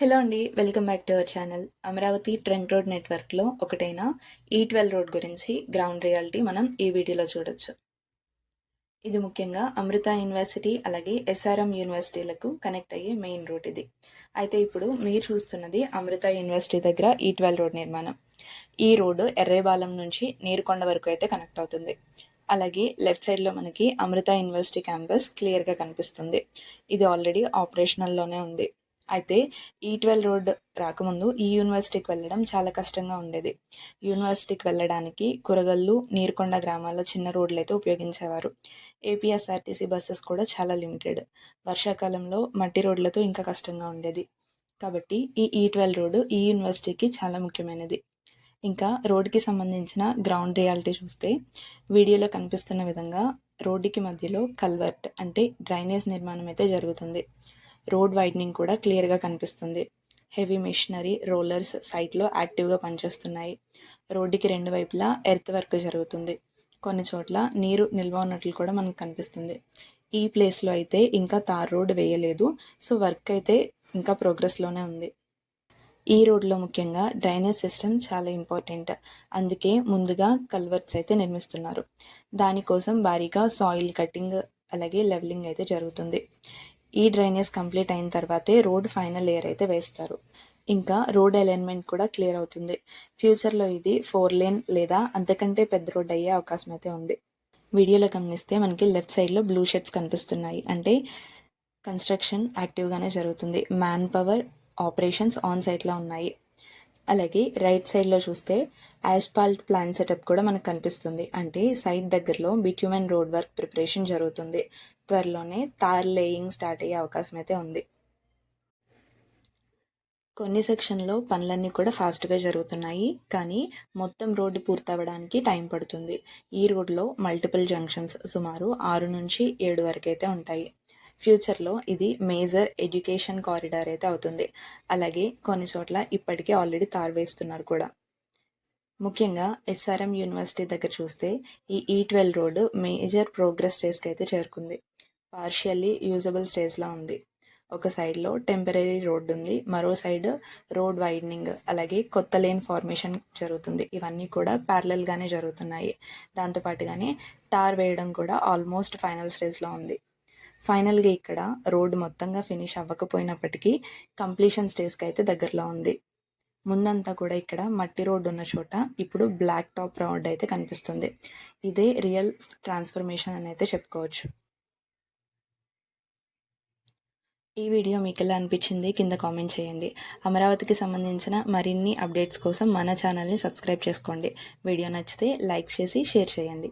Hello అండి, welcome back to our channel. Amaravati trunk road నెట్వర్క్లో ఒకటైన E12 రోడ్ గురించి గ్రౌండ్ రియాలిటీ మనం ఈ వీడియోలో చూడొచ్చు. ఇది ముఖ్యంగా అమృత యూనివర్సిటీ అలాగే SRM యూనివర్సిటీలకు కనెక్ట్ అయ్యే మెయిన్ రూట్ ఇది. అయితే ఇప్పుడు మీరు చూస్తున్నది అమృత యూనివర్సిటీ దగ్గర E12 రోడ్ నిర్మాణం. ఈ రోడ్డు ఎర్రేబాలెం నుంచి నీరుకొండ వరకు అయితే కనెక్ట్ అవుతుంది. అలాగే లెఫ్ట్ సైడ్లో మనకి అమృత యూనివర్సిటీ క్యాంపస్ క్లియర్గా కనిపిస్తుంది. ఇది ఆల్రెడీ ఆపరేషనల్లోనే ఉంది. అయితే E12 రోడ్ రాకముందు ఈ యూనివర్సిటీకి వెళ్ళడం చాలా కష్టంగా ఉండేది. యూనివర్సిటీకి వెళ్ళడానికి కురగల్లు, నీరుకొండ గ్రామాల చిన్న రోడ్లు అయితే ఉపయోగించేవారు. ఏపీఎస్ఆర్టీసీ బస్సెస్ కూడా చాలా లిమిటెడ్. వర్షాకాలంలో మట్టి రోడ్లతో ఇంకా కష్టంగా ఉండేది. కాబట్టి ఈ E12 రోడ్డు ఈ యూనివర్సిటీకి చాలా ముఖ్యమైనది. ఇంకా రోడ్డుకి సంబంధించిన గ్రౌండ్ రియాలిటీ చూస్తే వీడియోలో కనిపిస్తున్న విధంగా రోడ్డుకి మధ్యలో కల్వర్ట్ అంటే డ్రైనేజ్ నిర్మాణం అయితే జరుగుతుంది. రోడ్ వైడనింగ్ కూడా క్లియర్గా కనిపిస్తుంది. హెవీ మిషనరీ రోలర్స్ సైట్లో యాక్టివ్గా పనిచేస్తున్నాయి. రోడ్డుకి రెండు వైపులా ఎర్త్ వర్క్ జరుగుతుంది. కొన్ని చోట్ల నీరు నిల్వ ఉన్నట్లు కూడా మనకు కనిపిస్తుంది. ఈ ప్లేస్లో అయితే ఇంకా తార్ రోడ్ వేయలేదు. సో వర్క్ అయితే ఇంకా ప్రోగ్రెస్లోనే ఉంది. ఈ రోడ్లో ముఖ్యంగా డ్రైనేజ్ సిస్టమ్ చాలా ఇంపార్టెంట్. అందుకే ముందుగా కల్వర్ట్స్ అయితే నిర్మిస్తున్నారు. దానికోసం భారీగా సాయిల్ కటింగ్ అలాగే లెవెలింగ్ అయితే జరుగుతుంది. ఈ డ్రైనేజ్ కంప్లీట్ అయిన తర్వాతే రోడ్ ఫైనల్ లేయర్ అయితే వేస్తారు. ఇంకా రోడ్ అలైన్మెంట్ కూడా క్లియర్ అవుతుంది. ఫ్యూచర్లో ఇది 4 లేన్ లేదా అంతకంటే పెద్ద రోడ్ అయ్యే అవకాశం అయితే ఉంది. వీడియోలో గమనిస్తే మనకి లెఫ్ట్ సైడ్లో బ్లూ షెడ్స్ కనిపిస్తున్నాయి. అంటే కన్స్ట్రక్షన్ యాక్టివ్గానే జరుగుతుంది. మ్యాన్ పవర్ ఆపరేషన్స్ ఆన్ సైట్లో ఉన్నాయి. అలాగే రైట్ సైడ్లో చూస్తే యాస్పాల్ట్ ప్లాన్ సెటప్ కూడా మనకు కనిపిస్తుంది. అంటే సైట్ దగ్గరలో బిట్యూమెన్ రోడ్ వర్క్ ప్రిపరేషన్ జరుగుతుంది. త్వరలోనే తార్ లేయింగ్ స్టార్ట్ అయ్యే అవకాశం అయితే ఉంది. కొన్ని సెక్షన్లో పనులన్నీ కూడా ఫాస్ట్గా జరుగుతున్నాయి. కానీ మొత్తం రోడ్డు పూర్తవడానికి టైం పడుతుంది. ఈ రోడ్లో మల్టిపుల్ జంక్షన్స్ సుమారు 6 నుంచి 7 వరకు అయితే ఉంటాయి. ఫ్యూచర్లో ఇది మేజర్ ఎడ్యుకేషన్ కారిడార్ అయితే అవుతుంది. అలాగే కొన్ని చోట్ల ఇప్పటికే ఆల్రెడీ తార్ వేస్తున్నారు కూడా. ముఖ్యంగా SRM యూనివర్సిటీ దగ్గర చూస్తే ఈ E12 రోడ్డు మేజర్ ప్రోగ్రెస్ స్టేజ్కి అయితే చేరుకుంది. పార్షియల్లీ యూజబుల్ స్టేజ్లో ఉంది. ఒక సైడ్లో టెంపరీ రోడ్డు ఉంది, మరో సైడ్ రోడ్ వైడనింగ్ అలాగే కొత్త లేన్ ఫార్మేషన్ జరుగుతుంది. ఇవన్నీ కూడా ప్యారలల్గానే జరుగుతున్నాయి. దాంతోపాటుగానే తార్ వేయడం కూడా ఆల్మోస్ట్ ఫైనల్ స్టేజ్లో ఉంది. ఫైనల్గా ఇక్కడ రోడ్డు మొత్తంగా ఫినిష్ అవ్వకపోయినప్పటికీ కంప్లీషన్ స్టేజ్కి అయితే దగ్గరలో ఉంది. ముందంతా కూడా ఇక్కడ మట్టి రోడ్డు ఉన్న చోట ఇప్పుడు బ్లాక్ టాప్ రోడ్ అయితే కనిపిస్తుంది. ఇదే రియల్ ట్రాన్స్ఫర్మేషన్ అని అయితే చెప్పుకోవచ్చు. ఈ వీడియో మీకు ఎలా అనిపించింది కింద కామెంట్ చేయండి. అమరావతికి సంబంధించిన మరిన్ని అప్డేట్స్ కోసం మన ఛానల్ని సబ్స్క్రైబ్ చేసుకోండి. వీడియో నచ్చితే లైక్ చేసి షేర్ చేయండి.